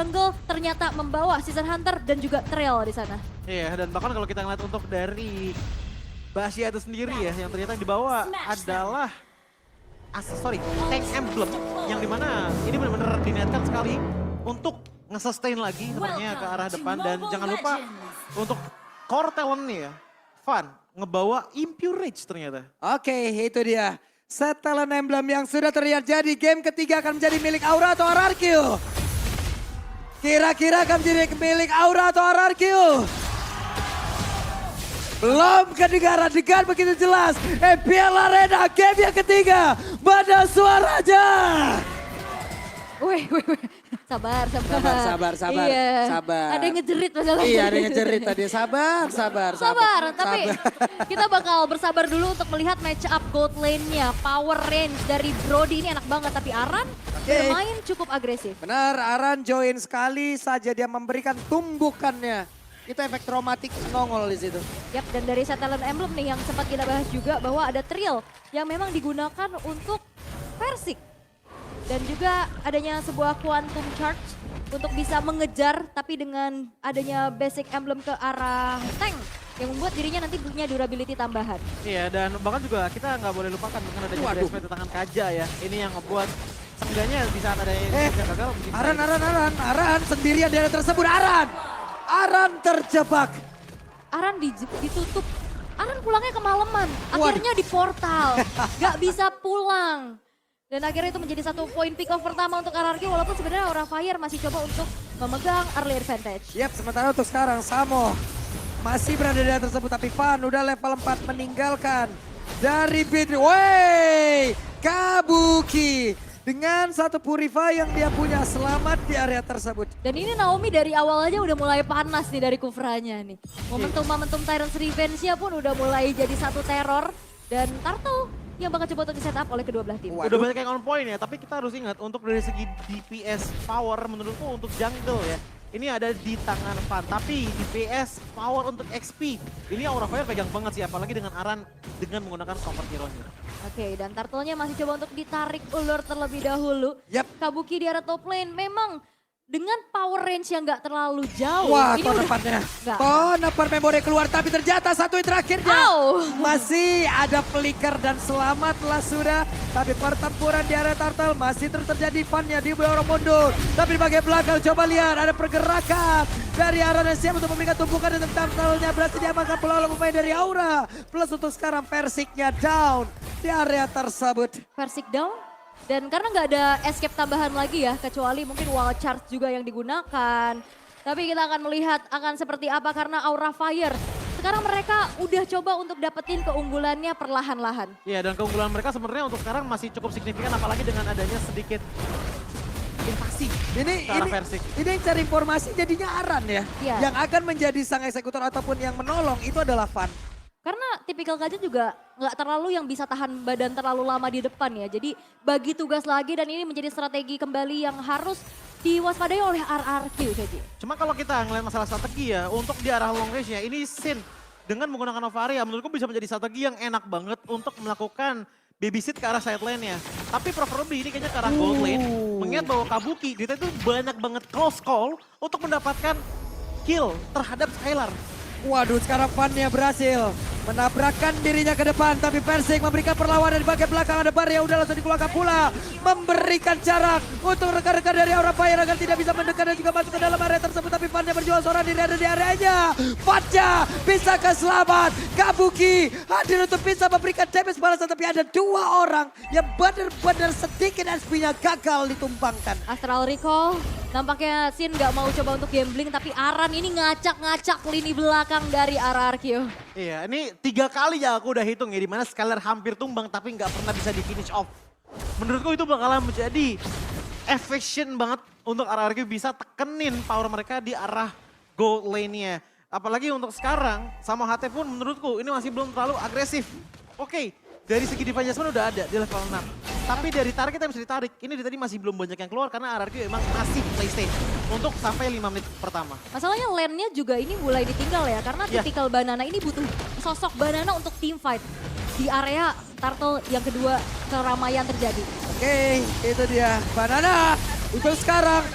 jungle ternyata membawa Season Hunter dan juga Trail di sana. Iya, dan bahkan kalau kita ngeliat untuk dari Basya itu sendiri ya, yang ternyata yang dibawa adalah aksesoris tank emblem yang dimana ini benar-benar diniatkan sekali untuk nge-sustain lagi sebenarnya ke arah depan. Dan jangan lupa untuk core talentnya ya, Fun ngebawa Impure Rage ternyata. Oke, itu dia. Setelan emblem yang sudah terlihat jadi game ketiga akan menjadi milik Aura atau RRQ. Kira-kira akan menjadi milik Aura atau RRQ. Belum kedengaran dengan begitu jelas. MPL Arena game yang ketiga. Mana suaranya? Wih. Sabar. Sabar. Iya. Sabar. Ada yang ngejerit masalahnya. Iya, ada yang ngejerit tadi. Sabar. Tapi kita bakal bersabar dulu untuk melihat match up gold lane-nya. Power range dari Brody ini enak banget, tapi Aran bermain cukup agresif. Benar, Aran join sekali saja dia memberikan tumbukannya. Itu efek traumatik nongol di situ. Yap, dan dari Settlement Emblem nih yang sempat kita bahas juga bahwa ada Trill yang memang digunakan untuk Versik. Dan juga adanya sebuah Quantum Charge untuk bisa mengejar tapi dengan adanya basic emblem ke arah tank yang membuat dirinya nanti punya durability tambahan. Iya, dan bahkan juga kita nggak boleh lupakan dengan adanya BSP di tangan Kaja ya. Ini yang ngebuat seenggaknya di saat ada yang gagal. Aran sendirian di area tersebut. Aran terjebak. Aran ditutup. Aran pulangnya kemalaman. Akhirnya di portal. Gak bisa pulang. Dan akhirnya itu menjadi satu poin pick off pertama untuk RRQ. Walaupun sebenarnya Aura Fire masih coba untuk memegang early advantage. Yap, sementara untuk sekarang Samo masih berada di area tersebut. Tapi Fan udah level 4 meninggalkan dari Bitri. Wey, Kabuki. Dengan satu Purify yang dia punya, selamat di area tersebut. Dan ini Naomi dari awal aja udah mulai panas nih dari Kufranya nih. Momentum Tyrant's Revenge-nya pun udah mulai jadi satu teror. Dan Turtle yang bakal coba untuk di-set up oleh kedua belah tim. Udah banyak yang on point ya, tapi kita harus ingat untuk dari segi DPS power menurutku untuk jungle ya. Ini ada di tangan Fan, tapi DPS power untuk XP. Ini Aura Fire pegang banget sih, apalagi dengan Aran dengan menggunakan comfort hero-nya. Oke, dan Turtle-nya masih coba untuk ditarik ulur terlebih dahulu. Yap. Kabuki di area top lane memang dengan power range yang gak terlalu jauh. Wah, ini konepannya. Nggak. Konepan memori keluar, tapi ternyata satu yang terakhirnya. Au. Masih ada flicker dan selamatlah sudah. Tapi pertempuran di area Turtle masih terus terjadi. Fannya di bawah mundur. Tapi di bagian belakang coba lihat ada pergerakan dari Aran yang siap untuk memberikan tumpukan dan Turtle-nya berhasil diamankan pula oleh pemain dari Aura. Plus untuk sekarang Persiknya down di area tersebut. Versik down. Dan karena nggak ada escape tambahan lagi ya, kecuali mungkin wall charge juga yang digunakan. Tapi kita akan melihat akan seperti apa karena Aura Fire. Sekarang mereka udah coba untuk dapetin keunggulannya perlahan-lahan. Iya, dan keunggulan mereka sebenarnya untuk sekarang masih cukup signifikan, apalagi dengan adanya sedikit invasi Ini ke arah Versik. ini yang cari informasi jadinya Aran ya. Iya. Yang akan menjadi sang eksekutor ataupun yang menolong itu adalah Fan. Karena tipikal Kaja juga nggak terlalu yang bisa tahan badan terlalu lama di depan ya. Jadi bagi tugas lagi dan ini menjadi strategi kembali yang harus diwaspadai oleh RRQ jadi. Cuma kalau kita ngeliat masalah strategi ya, untuk di arah long range-nya, ini Sin dengan menggunakan Novaria menurutku bisa menjadi strategi yang enak banget untuk melakukan babysit ke arah side lane-nya. Tapi preferably ini kayaknya ke arah gold lane, mengingat bahwa Kabuki dia itu banyak banget close call untuk mendapatkan kill terhadap Skylar. Waduh, sekarang Fannya berhasil menabrakkan dirinya ke depan. Tapi Persik memberikan perlawanan di bagian belakang. Ada Bar yang udah langsung dikeluarkan pula. Memberikan jarak untuk rekan-rekan dari Aura Fire agar tidak bisa mendekat dan juga masuk ke dalam area tersebut. Tapi Fannya berjuang seorang diri ada di areanya. Fannya bisa selamat. Kabuki hadir untuk bisa memberikan damage balasan. Tapi ada dua orang yang benar-benar sedikit SP-nya gagal ditumpangkan. Astral Recall, nampaknya Sin nggak mau coba untuk gambling tapi Aran ini ngacak-ngacak lini belakang dari RRQ. Iya, ini 3 kali ya aku udah hitung ya, dimana Skylar hampir tumbang tapi nggak pernah bisa di finish off. Menurutku itu bakalan menjadi efficient banget untuk RRQ bisa tekenin power mereka di arah gold lane-nya. Apalagi untuk sekarang, sama HT pun menurutku ini masih belum terlalu agresif. Oke, dari segi divine adjustment udah ada di level 6. Tapi dari target yang bisa ditarik, ini tadi masih belum banyak yang keluar karena RRQ emang masih play state untuk sampai 5 menit pertama. Masalahnya lane-nya juga ini mulai ditinggal ya karena tipikal Banana ini butuh sosok Banana untuk team fight. Di area Turtle yang kedua keramaian terjadi. Oke, itu dia. Banana Untuk sekarang,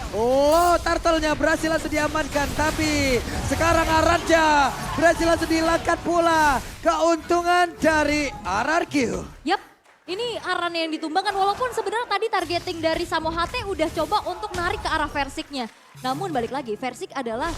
turtle-nya berhasil langsung diamankan. Tapi sekarang Aranja berhasil langsung dihilangkan pula. Keuntungan dari RRQ. Yap, ini Aran yang ditumbangkan walaupun sebenarnya tadi targeting dari Samohate udah coba untuk narik ke arah Versiknya. Namun balik lagi, Versik adalah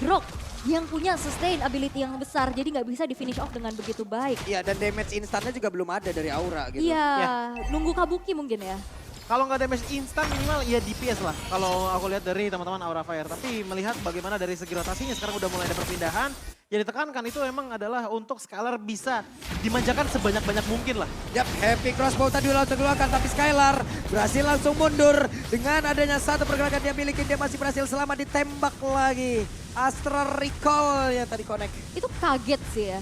Grok yang punya sustain ability yang besar. Jadi nggak bisa di finish off dengan begitu baik. Iya, dan damage instannya juga belum ada dari Aura gitu. Iya, nunggu Kabuki mungkin ya. Kalau nggak damage instan minimal ya DPS lah. Kalau aku lihat dari teman-teman Aura Fire. Tapi melihat bagaimana dari segi rotasinya sekarang udah mulai ada perpindahan. Yang ditekankan itu emang adalah untuk Skylar bisa dimanjakan sebanyak-banyak mungkin lah. Yap, Happy Crossbow tadi langsung keluarkan, tapi Skylar berhasil langsung mundur. Dengan adanya satu pergerakan dia miliki, dia masih berhasil selamat ditembak lagi. Astral Recall yang tadi connect. Itu kaget sih ya.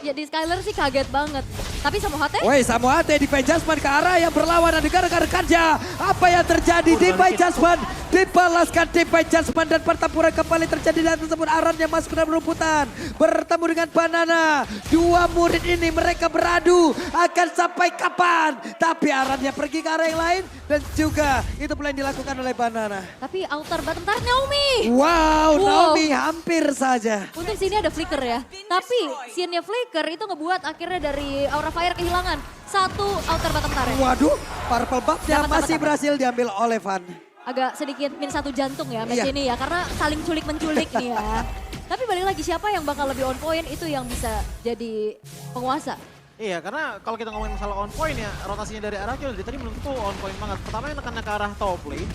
Jadi Skylar sih kaget banget. Tapi Samohate? Woi, Samohate di Judgment ke arah yang berlawanan dengan rekan-rekannya. Apa yang terjadi di Judgment? Dibalaskan di Judgment dan pertempuran kembali terjadi dan tersebut Aran yang masuk ke dalam rumputan. Bertemu dengan Banana. Dua murid ini mereka beradu akan sampai kapan. Tapi Aran yang pergi ke arah yang lain dan juga itu pula yang dilakukan oleh Banana. Tapi outer bottom tarik Naomi. Wow, Wow. Naomi hampir saja. Untuk sini ada flicker ya. Tapi scene-nya flicker itu ngebuat akhirnya dari Aura Fire kehilangan satu outer bottom turret. Waduh, purple buff-nya Dapat, masih dapat. berhasil diambil oleh Van. Agak sedikit min satu jantung ya match Iya. ini ya. Karena saling culik-menculik nih ya. Tapi balik lagi siapa yang bakal lebih on point itu yang bisa jadi penguasa. Iya, karena kalau kita ngomongin masalah on point ya, rotasinya dari arah dari tadi menurutku on point banget. Pertama yang nekannya ke arah top lane,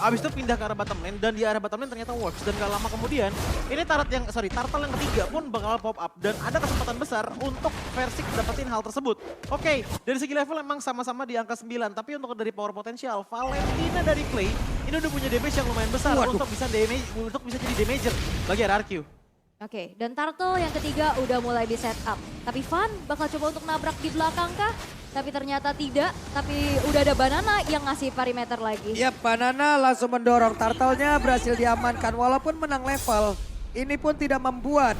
abis itu pindah ke arah bottom lane, dan di arah bottom lane ternyata works. Dan gak lama kemudian, ini turtle yang ketiga pun bakal pop up. Dan ada kesempatan besar untuk Versik dapetin hal tersebut. Oke, dari segi level emang sama-sama di angka 9. Tapi untuk dari power potensial, Valentina dari Clay, ini udah punya damage yang lumayan besar untuk bisa jadi damager bagi RRQ. Oke, dan Turtle yang ketiga udah mulai di setup. Tapi Van bakal coba untuk nabrak di belakang kah? Tapi ternyata tidak. Tapi udah ada Banana yang ngasih perimeter lagi. Ya, Banana langsung mendorong. Turtle-nya berhasil diamankan walaupun menang level. Ini pun tidak membuat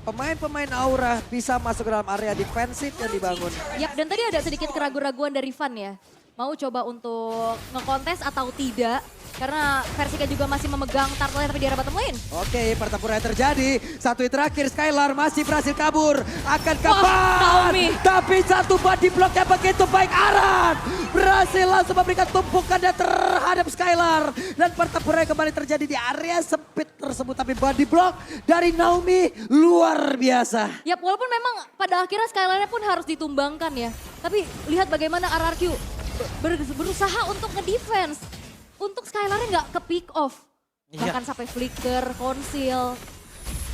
pemain-pemain Aura bisa masuk ke dalam area defensif yang dibangun. Yap, dan tadi ada sedikit keraguan-raguan dari Van ya. Mau coba untuk ngekontes atau tidak. Karena Versika juga masih memegang turtle tapi di arah bottom lane. Oke, pertempuran yang terjadi. Satu hit terakhir, Skylar masih berhasil kabur. Akan Wah, kapan? Naomi. Tapi satu body block yang begitu baik. Aran berhasil langsung memberikan tumpukannya terhadap Skylar. Dan pertempuran kembali terjadi di area sempit tersebut. Tapi body block dari Naomi luar biasa. Yap, walaupun memang pada akhirnya Skylarnya pun harus ditumbangkan ya. Tapi lihat bagaimana RRQ berusaha untuk ngedefense. Untuk Skylarnya nggak ke pick off. Bahkan sampai flicker, conceal.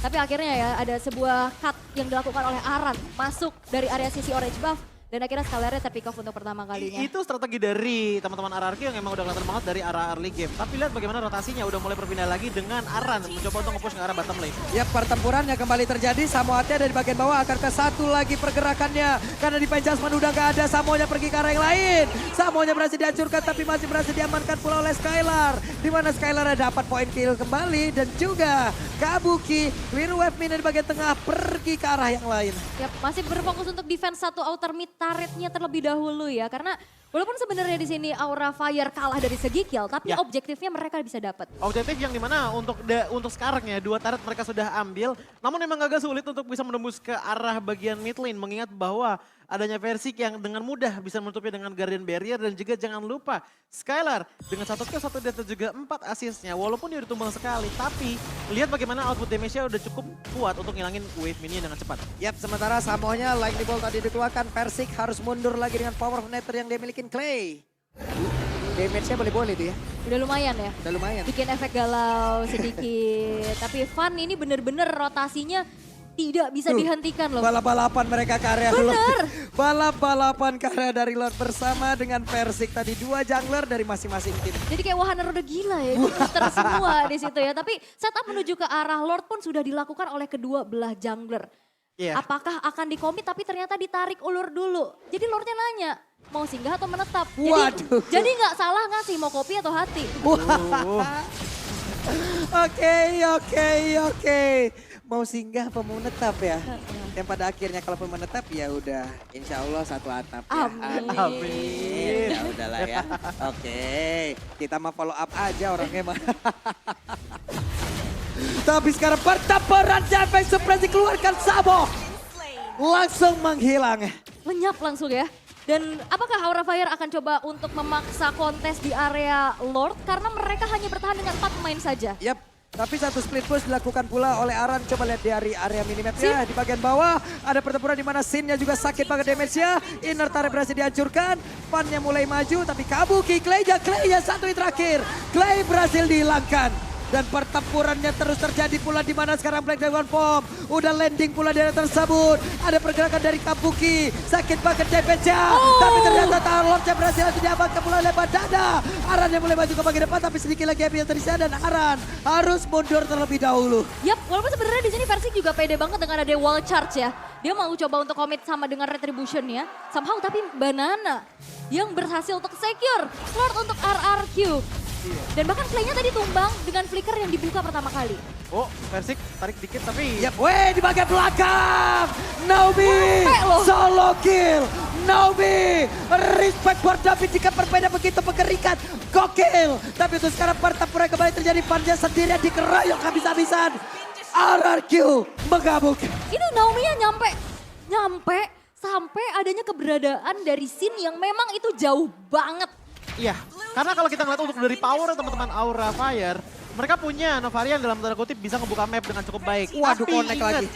Tapi akhirnya ya ada sebuah cut yang dilakukan oleh Aran. Masuk dari area sisi orange buff. Dan akhirnya Skylarnya terpick off untuk pertama kalinya. Itu strategi dari teman-teman RRQ yang emang udah kelihatan banget dari arah early game. Tapi lihat bagaimana rotasinya udah mulai berpindah lagi dengan Aran mencoba untuk nge-push ke arah bottom lane. Ya, pertempurannya kembali terjadi. Samohate ada di bagian bawah akan ke satu lagi pergerakannya. Karena di Judgment udah gak ada. Samonya pergi ke arah yang lain. Samonya berhasil dihancurkan tapi masih berhasil diamankan pula oleh Skylar. Di mana Skylar dapat poin kill kembali. Dan juga Kabuki, Clear Wave Minion di bagian tengah pergi ke arah yang lain. Yap, masih berfokus untuk defense satu outer mid turretnya terlebih dahulu ya. Karena walaupun sebenarnya di sini Aura Fire kalah dari segi kill, tapi Ya. objektifnya mereka bisa dapat. Objektif yang dimana untuk sekarang ya, 2 turret mereka sudah ambil. Namun emang agak sulit untuk bisa menembus ke arah bagian mid lane. Mengingat bahwa adanya Versik yang dengan mudah bisa menutupnya dengan Guardian Barrier. Dan juga jangan lupa Skylar dengan 1 kill, 1 death dan juga 4 assistnya. Walaupun dia ditumbang sekali, tapi lihat bagaimana output damage-nya udah cukup kuat untuk ngilangin wave minion dengan cepat. Yap, sementara Samonya Lightning Bolt tadi dikeluarkan. Versik harus mundur lagi dengan power of Nether yang dia milikin Clay. Damage-nya boleh-boleh tuh ya. Udah lumayan ya. Udah lumayan. Bikin efek galau sedikit. Tapi Van ini bener-bener rotasinya tidak bisa dihentikan loh. Balap-balapan mereka ke area Bener. Lord. Balap-balapan ke area dari Lord bersama dengan Versik tadi 2 jungler dari masing-masing tim. Jadi kayak wahana roda gila ya, itu puter semua di situ ya. Tapi setup menuju ke arah Lord pun sudah dilakukan oleh kedua belah jungler. Iya. Apakah akan dikomit tapi ternyata ditarik ulur dulu. Jadi Lordnya nanya, mau singgah atau menetap? Waduh. Jadi nggak salah ngasih mau kopi atau hati. Oke. mau singgah apa mau menetap ya? Yang pada akhirnya kalaupun menetap ya udah insya Allah satu atap ya. Amin. Amin. Ya udahlah ya. Oke, kita mah follow up aja orangnya mah. Tapi sekarang pertempuran Damage Supremacy keluarkan Sabo. Langsung menghilang. Lenyap langsung ya. Dan apakah Aura Fire akan coba untuk memaksa kontes di area Lord? Karena mereka hanya bertahan dengan 4 pemain saja. Yap. Tapi satu split push dilakukan pula oleh Aran. Coba lihat dari area minimap ya. Di bagian bawah ada pertempuran di mana Sin-nya juga sakit banget damage-nya. Inner turret berhasil dihancurkan. Fan-nya mulai maju tapi Kabuki, Clay-nya satu hit terakhir. Clay berhasil dihilangkan. Dan pertempurannya terus terjadi pula di mana sekarang Black Dragon Bomb udah landing pula di area tersebut. Ada pergerakan dari Kabuki, sakit banget damage-nya. Tapi ternyata Tarlord-nya berhasil diamankan pula oleh Badada. Aran yang mulai maju ke bagian depan tapi sedikit lagi api yang tersisa dan Aran harus mundur terlebih dahulu. Yap, walaupun sebenarnya di sini Versik juga pede banget dengan ada wall charge ya. Dia mau coba untuk komit sama dengan retribution-nya. Somehow tapi Banana yang berhasil untuk secure Lord untuk RRQ. Dan bahkan Clay-nya tadi tumbang dengan flicker yang dibuka pertama kali. Oh, Versik tarik dikit tapi... Yap, di bagian belakang. Naomi loh. solo kill. Naomi, respect for David jika berbeda begitu mengerikan. Gokil. Tapi untuk sekarang pertempuran kembali terjadi. Panja sendirian dikeroyok habis-habisan. RRQ mengamuk. Itu Naomi-nya nyampe sampai adanya keberadaan dari Sin yang memang itu jauh banget. Iya, karena kalau kita ngeliat untuk dari power teman-teman Aura Fire, mereka punya Novarian dalam tanda kutip bisa ngebuka map dengan cukup baik. Waduh, Tapi connect ingat, lagi.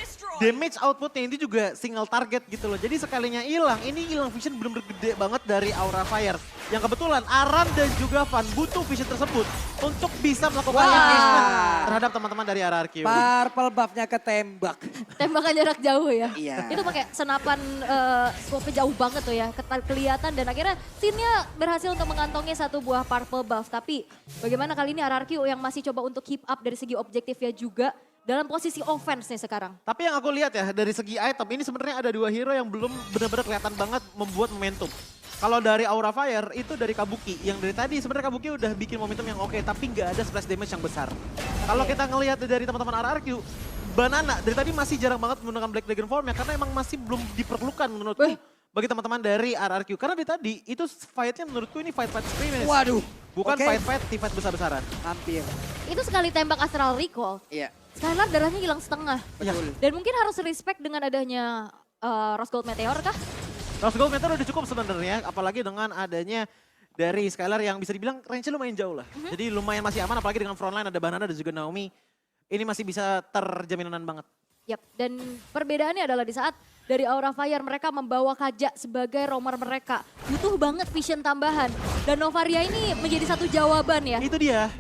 damage outputnya ini juga single target gitu loh. Jadi sekalinya hilang, ini hilang vision bener-bener gede banget dari Aura Fire. Yang kebetulan Aran dan juga Van butuh vision tersebut untuk bisa melakukan engagement terhadap teman-teman dari RRQ. Purple buff-nya ketembak. Tembakan jarak jauh ya. Iya. Itu pakai senapan scope jauh banget tuh ya. Kelihatan dan akhirnya Sin-nya berhasil untuk mengantongi satu buah purple buff. Tapi bagaimana kali ini RRQ yang masih coba untuk keep up dari segi objektifnya juga dalam posisi offense nih sekarang. Tapi yang aku lihat ya dari segi item ini sebenarnya ada 2 hero yang belum benar-benar kelihatan banget membuat momentum. Kalau dari Aura Fire itu dari Kabuki, yang dari tadi sebenarnya Kabuki udah bikin momentum yang oke, tapi nggak ada splash damage yang besar. Kalau kita ngelihat dari teman-teman RRQ, Banana dari tadi masih jarang banget menggunakan Black Dragon Form ya, karena emang masih belum diperlukan menurutku bagi teman-teman dari RRQ. Karena dari tadi itu fight-nya menurutku ini fight-fight scrimmage. Waduh. Bukan Oke. fight-fight, fight besar-besaran. Hampir. Itu sekali tembak Astral Recall, Iya. Skylar darahnya hilang setengah. Betul. Dan mungkin harus respect dengan adanya Rose Gold Meteor kah? Rose Gold Meteor udah cukup sebenarnya, apalagi dengan adanya dari Skylar yang bisa dibilang range-nya lumayan jauh lah. Jadi lumayan masih aman, apalagi dengan frontline ada Banana dan juga Naomi. Ini masih bisa terjaminan banget. Yap, dan perbedaannya adalah di saat dari Aura Fire mereka membawa Kaja sebagai roamer mereka. Butuh banget vision tambahan. Dan Novaria ini menjadi satu jawaban ya. Itu dia,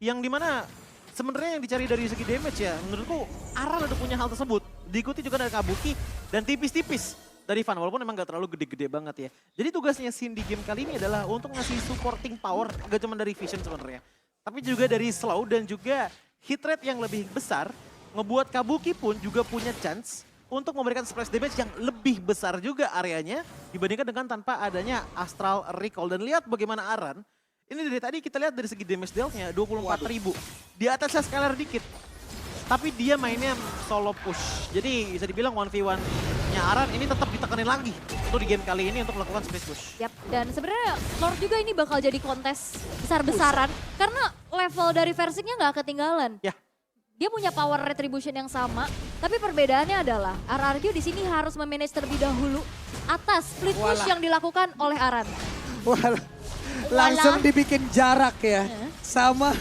yang dimana sebenarnya yang dicari dari segi damage ya, menurutku Aran udah punya hal tersebut. Diikuti juga dari Kabuki dan tipis-tipis dari Van, walaupun emang gak terlalu gede-gede banget ya. Jadi tugasnya Sin di game kali ini adalah untuk ngasih supporting power, gak cuma dari vision sebenarnya. Tapi juga dari slow dan juga hit rate yang lebih besar, ngebuat Kabuki pun juga punya chance untuk memberikan splash damage yang lebih besar juga areanya dibandingkan dengan tanpa adanya Astral Recall. Dan lihat bagaimana Aran, ini dari tadi kita lihat dari segi damage dealt-nya 24.000. Di atasnya Skylar dikit. Tapi dia mainnya solo push. Jadi bisa dibilang 1v1-nya Aran ini tetap ditekanin lagi untuk di game kali ini untuk melakukan space push. Yap, dan sebenarnya Lord juga ini bakal jadi kontes besar-besaran. Karena level dari Versiknya nggak ketinggalan. Ya. Dia punya power retribution yang sama, tapi perbedaannya adalah RRQ di sini harus memanage terlebih dahulu atas split push yang dilakukan oleh Aran. Langsung dibikin jarak ya. Sama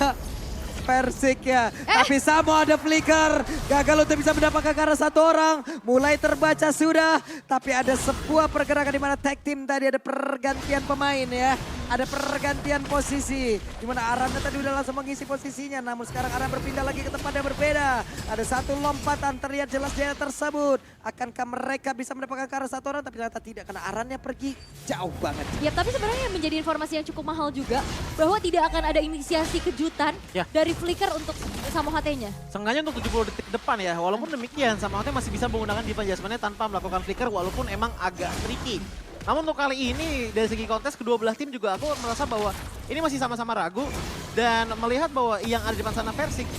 Persik ya. Tapi sama ada flicker. Gagal untuk bisa mendapatkan karena satu orang. Mulai terbaca sudah. Tapi ada sebuah pergerakan di mana tag team tadi ada pergantian pemain ya. Ada pergantian posisi. Di mana Aran tadi udah langsung mengisi posisinya. Namun sekarang Aran berpindah lagi ke tempat yang berbeda. Ada satu lompatan terlihat jelas di area tersebut. Akankah mereka bisa mendapatkan karena satu orang? Tapi ternyata tidak. Karena Arannya pergi jauh banget. Ya, tapi sebenarnya menjadi informasi yang cukup mahal juga bahwa tidak akan ada inisiasi kejutan dari Flicker untuk Samo HT-nya. Seenggaknya untuk 70 detik depan ya, walaupun demikian Samo HT masih bisa menggunakan defense adjustment-nya tanpa melakukan flicker walaupun emang agak tricky. Namun untuk kali ini dari segi kontes kedua belah tim juga aku merasa bahwa ini masih sama-sama ragu dan melihat bahwa yang ada di depan sana Versik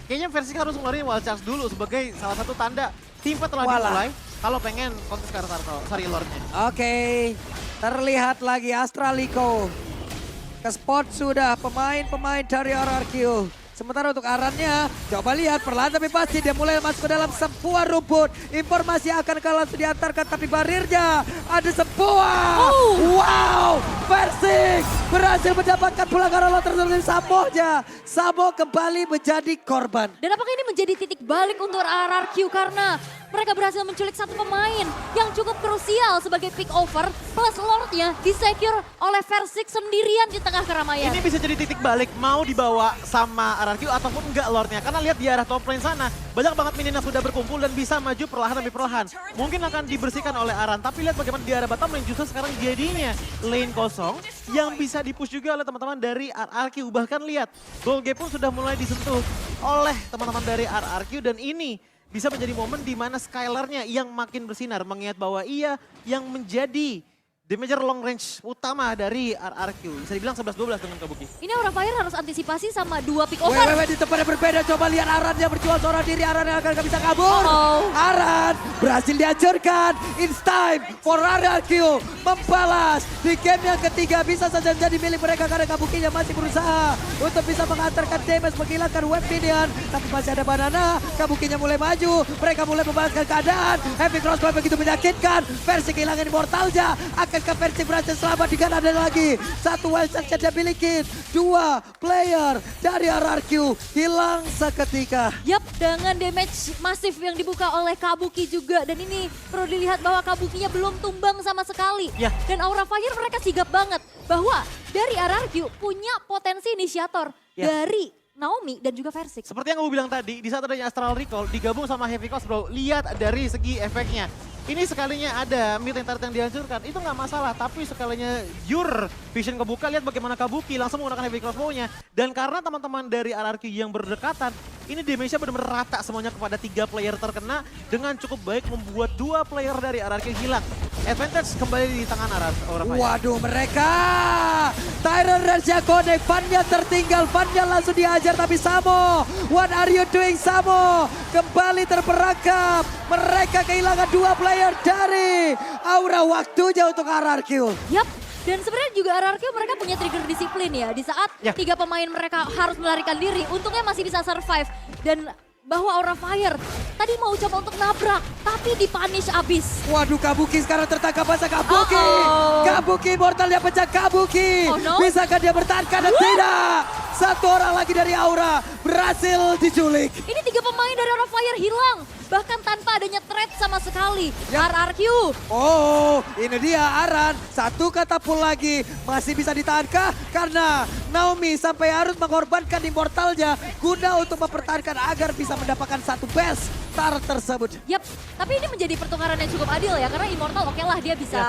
kayaknya versi harus ngeluarin wild charge dulu sebagai salah satu tanda tim fight telah Walah. dimulai kalau pengen kontes ke Sari Lordnya. Oke, terlihat lagi Astraliko. Ke spot sudah pemain-pemain dari RRQ. Sementara untuk Arannya, coba lihat perlahan tapi pasti dia mulai masuk ke dalam sebuah rumput. Informasi akan langsung diantarkan tapi barirnya ada sebuah. Wow, Versik berhasil mendapatkan pelanggaran lot tertentu Samonya. Samo kembali menjadi korban. Dan apakah ini menjadi titik balik untuk RRQ karena mereka berhasil menculik satu pemain yang cukup krusial sebagai pick over plus Lordnya disecure oleh Versik sendirian di tengah keramaian. Ini bisa jadi titik balik mau dibawa sama RRQ ataupun enggak Lordnya. Karena lihat di arah top lane sana, banyak banget minion yang sudah berkumpul dan bisa maju perlahan demi perlahan. Mungkin akan dibersihkan oleh Aran, tapi lihat bagaimana di arah bottom lane justru sekarang jadinya lane kosong yang bisa dipush juga oleh teman-teman dari RRQ. Bahkan lihat, goal gap pun sudah mulai disentuh oleh teman-teman dari RRQ dan ini bisa menjadi momen di mana Skylar-nya yang makin bersinar mengingat bahwa ia yang menjadi damager long range utama dari RRQ. Bisa dibilang 11-12 dengan Kabuki. Ini Aura Fire harus antisipasi sama dua pick over. Wewe di tempat yang berbeda, coba lihat Aran yang berjuang seorang diri, Aran yang akan bisa kabur. Aran berhasil dihancurkan, it's time for RRQ membalas di game yang ketiga. Bisa saja menjadi milik mereka karena Kabukinya masih berusaha untuk bisa mengantarkan damage, menghilangkan web minion. Tapi masih ada Banana, Kabukinya mulai maju, mereka mulai membalaskan keadaan. Heavy crossbow begitu menyakitkan, versi kehilangan immortalnya, akankah versi berhasil selamat dengan ada lagi satu wild shot yang dia miliki. Dua player dari RRQ hilang seketika. Yap, dengan damage masif yang dibuka oleh Kabuki juga. Dan ini perlu dilihat bahwa Kabukinya belum tumbang sama sekali. Ya. Dan Aura Fire mereka sigap banget bahwa dari RRQ punya potensi inisiator Ya. dari Naomi dan juga Versik. Seperti yang gue bilang tadi, di saat adanya Astral Recall digabung sama Heavy Cost bro, lihat dari segi efeknya. Ini sekalinya ada mid lane turret yang dihancurkan, itu nggak masalah. Tapi sekalinya your vision kebuka, lihat bagaimana Kabuki langsung menggunakan Heavy Crossbow-nya. Dan karena teman-teman dari RRQ yang berdekatan, ini damage-nya benar-benar rata semuanya kepada 3 player terkena. Dengan cukup baik membuat 2 player dari RRQ hilang. Advantage kembali di tangan Aura Fire. Waduh, mereka Tyron Raja connect, Vanya tertinggal, Vanya langsung dihajar tapi Samo, what are you doing Samo? Kembali terperangkap, mereka kehilangan 2 player dari Aura, waktunya untuk RRQ. Yap, dan sebenarnya juga RRQ mereka punya trigger disiplin ya. Di saat Ya. 3 pemain mereka harus melarikan diri, untungnya masih bisa survive. Dan bahwa Aura Fire tadi mau coba untuk nabrak, tapi dipunish abis. Waduh, Kabuki sekarang tertangkap basah. Kabuki, Uh-oh. Kabuki mortalnya pecah. Kabuki, Oh, no. bisakah dia bertahan? Tidak, satu orang lagi dari Aura berhasil diculik. Ini 3 pemain dari Aura Fire hilang, bahkan tanpa adanya threat sama sekali. Ya. RRQ. Oh, ini dia Aran. Satu kata pun lagi. Masih bisa ditahankah? Karena Naomi sampai harus mengorbankan immortalnya guna untuk mempertahankan agar bisa mendapatkan satu best star tersebut. Yap, tapi ini menjadi pertukaran yang cukup adil ya. Karena Immortal oke lah dia bisa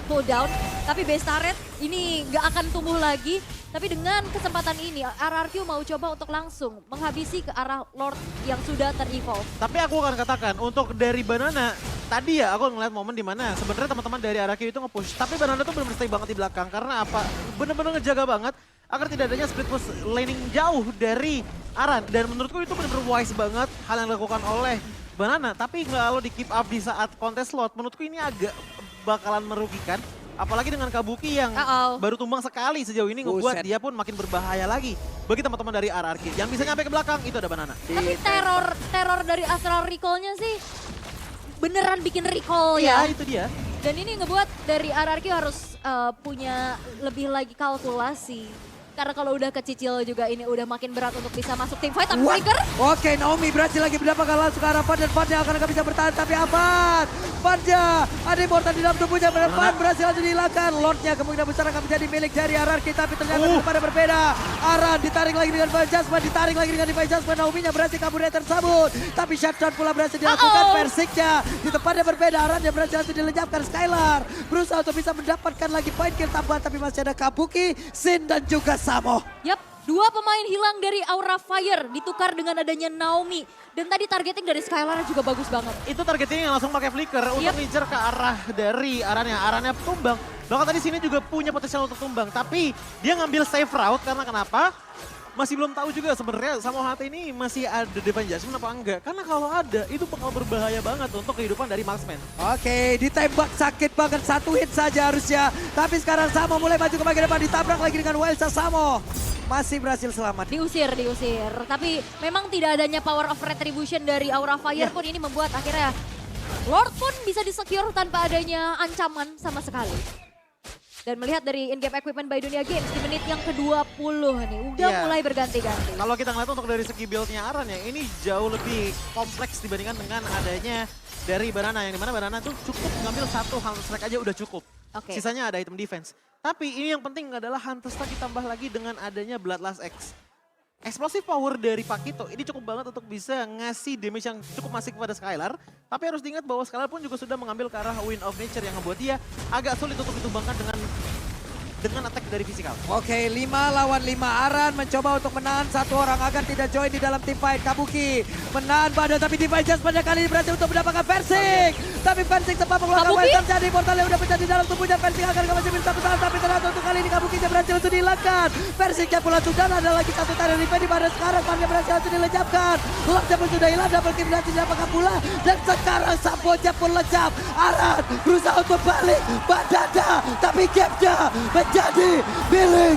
pull down. Tapi base turret ini nggak akan tumbuh lagi. Tapi dengan kesempatan ini RRQ mau coba untuk langsung menghabisi ke arah Lord yang sudah ter-evolve. Tapi aku akan katakan untuk dari Banana, tadi ya aku ngeliat momen dimana sebenarnya teman-teman dari RRQ itu nge-push. Tapi Banana tuh benar-benar stay banget di belakang. Karena apa? Benar-benar ngejaga banget agar tidak adanya split push laning jauh dari Aran. Dan menurutku itu benar-benar wise banget hal yang dilakukan oleh Banana. Tapi kalau di keep up di saat kontes slot, menurutku ini agak bakalan merugikan. Apalagi dengan Kabuki yang baru tumbang sekali sejauh ini ngebuat Buset. dia pun makin berbahaya lagi. Bagi teman-teman dari RRQ yang bisa nyampe ke belakang itu ada Banana. Tapi teror dari Astral Recall-nya sih beneran bikin recall ya. Iya itu dia. Dan ini ngebuat dari RRQ harus punya lebih lagi kalkulasi. Karena kalau udah kecicil juga ini udah makin berat untuk bisa masuk tim fight. Tapi What? Flicker, Oke, Naomi berhasil lagi mendapatkan langsung ke arah Van dan Vanya akan bisa bertahan. Tapi aman, Vanya ada immortal di dalam tubuhnya. Van berhasil langsung dihilangkan. Lordnya kemungkinan besar akan menjadi milik dari RRQ. Tapi ternyata pada berbeda. Aran ditarik lagi dengan Divine Jasmine, ditarik lagi dengan Divine Jasmine. Naomi-nya berhasil kabur dari tersebut. Tapi shutdown pula berhasil dilakukan Versiknya. Di tempatnya berbeda, Aran yang berhasil langsung dilenyapkan. Skylar berusaha untuk bisa mendapatkan lagi point kill tambahan. Tapi masih ada Kabuki, Sin dan juga Samo. yap, 2 pemain hilang dari Aura Fire ditukar dengan adanya Naomi. Dan tadi targeting dari Skylar juga bagus banget. Itu targeting yang langsung pakai flicker untuk ngincer ke arah dari Arannya. Arannya tumbang. Bahkan tadi sini juga punya potensial untuk tumbang. Tapi dia ngambil safe route karena kenapa? masih belum tahu juga sebenarnya Samo HT ini masih ada Divine Judgment apa enggak. Karena kalau ada itu bakal berbahaya banget untuk kehidupan dari Marksman. Oke, ditembak sakit banget, 1 hit saja harusnya. Tapi sekarang Samo mulai maju ke bagian depan, ditabrak lagi dengan Welsa. Samo masih berhasil selamat. Diusir. Tapi memang tidak adanya power of retribution dari Aura Fire pun ini membuat akhirnya Lord pun bisa disecure tanpa adanya ancaman sama sekali. Dan melihat dari in-game equipment by Dunia Games di menit yang ke-20 nih, udah Iya. mulai berganti-ganti. Kalau kita ngeliat untuk dari segi build-nya Aran ya, ini jauh lebih kompleks dibandingkan dengan adanya dari Banana. Yang dimana Banana tuh cukup ngambil 1 Hunter Strike aja udah cukup. Oke. Sisanya ada item defense. Tapi ini yang penting adalah Hunter Strike ditambah lagi dengan adanya Bloodlust X. Explosive power dari Pakito ini cukup banget untuk bisa ngasih damage yang cukup masif kepada Skylar. Tapi harus diingat bahwa Skylar pun juga sudah mengambil ke arah Wind of Nature yang membuat dia agak sulit untuk ditumbangkan dengan attack dari fisikal. Oke, 5 lawan 5. Aran mencoba untuk menahan 1 orang agar tidak join di dalam tim fight. Kabuki menahan badan, tapi Divine Judge pada kali ini berhasil untuk mendapatkan Versing. Tapi Versing sempat mengeluarkan Kabuki? welcome jadi portalnya udah pecah di dalam tubuhnya. Versing akan masih bisa bertahan, tapi ternyata untuk kali ini Kabuki berhasil untuk dihilangkan. Versingnya pula sudah ada lagi 1 tarian replay di mana sekarang Pannya berhasil untuk dilecapkan. Locknya pun sudah hilang, double kill berhasil didapatkan pula. Dan sekarang Samboja pun lecap. Aran berusaha untuk balik Badada, tapi gapnya menjadi milik